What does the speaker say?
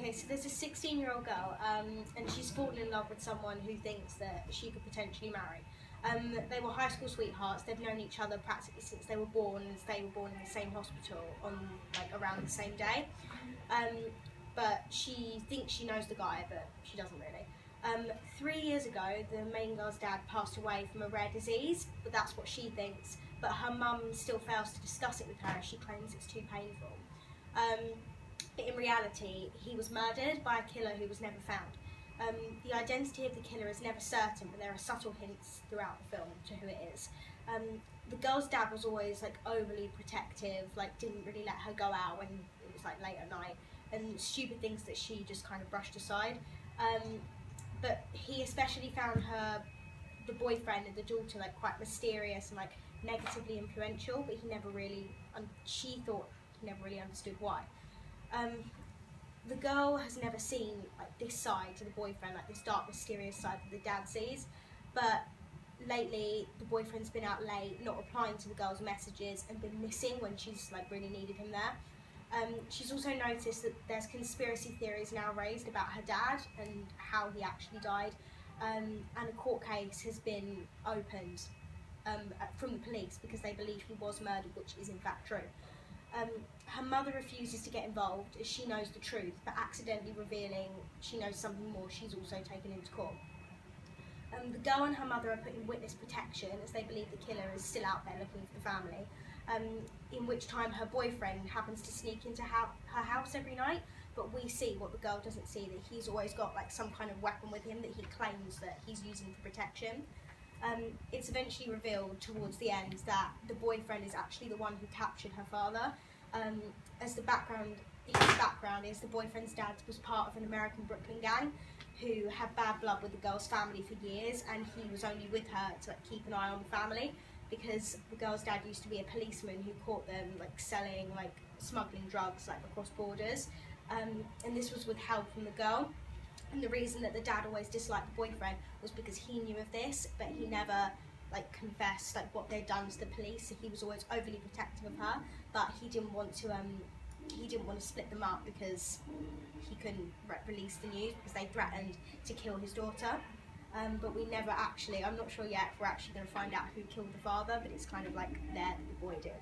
Okay, so there's a 16-year-old girl, and she's fallen in love with someone who thinks that she could potentially marry. They were high school sweethearts. They've known each other practically since they were born, as they were born in the same hospital on around the same day. But she thinks she knows the guy, but she doesn't really. 3 years ago, the main girl's dad passed away from a rare disease, but that's what she thinks. But her mum still fails to discuss it with her, as she claims it's too painful. But in reality, he was murdered by a killer who was never found. The identity of the killer is never certain, but there are subtle hints throughout the film to who it is. The girl's dad was always overly protective, didn't really let her go out when it was late at night, and stupid things that she just kind of brushed aside. But he especially found the boyfriend and the daughter quite mysterious and negatively influential, but he never really, she thought he never really understood why. The girl has never seen this side to the boyfriend, this dark, mysterious side that the dad sees. But lately, the boyfriend's been out late, not replying to the girl's messages, and been missing when she's really needed him there. She's also noticed that there's conspiracy theories now raised about her dad and how he actually died, and a court case has been opened from the police because they believe he was murdered, which is in fact true. Her mother refuses to get involved as she knows the truth, but accidentally revealing she knows something more, she's also taken into court. The girl and her mother are put in witness protection as they believe the killer is still out there looking for the family, in which time her boyfriend happens to sneak into her house every night, but we see what the girl doesn't see, that he's always got some kind of weapon with him that he claims that he's using for protection. It's eventually revealed towards the end that the boyfriend is actually the one who captured her father, as his background is the boyfriend's dad was part of an American Brooklyn gang who had bad blood with the girl's family for years, and he was only with her to keep an eye on the family because the girl's dad used to be a policeman who caught them selling smuggling drugs across borders, and this was with help from the girl. And the reason that the dad always disliked the boyfriend was because he knew of this, but he never confessed what they'd done to the police. So he was always overly protective of her, but he didn't want to split them up because he couldn't release the news because they threatened to kill his daughter. But we never actually, I'm not sure yet if we're actually going to find out who killed the father, but it's kind of there that the boy did.